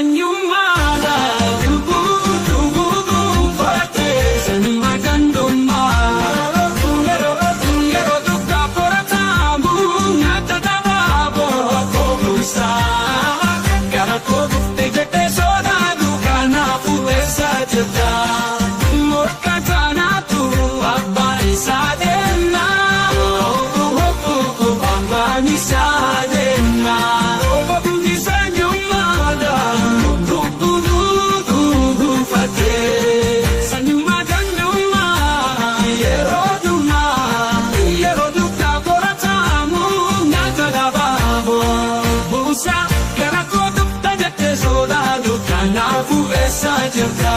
sanyummaadha lubbuu fudhate sanyummaa gandummaa yeroo dugdaa qoratamu nyaata dabaaboo koomsaa gara koo dhuftee jettee sodaatu kanaafuu eessa jirta morka taanaatu abbaan isaa deemna abbaan isaa deemna. Gara koo dhuftee jettee sodaatu kanaafuu eessa jirta.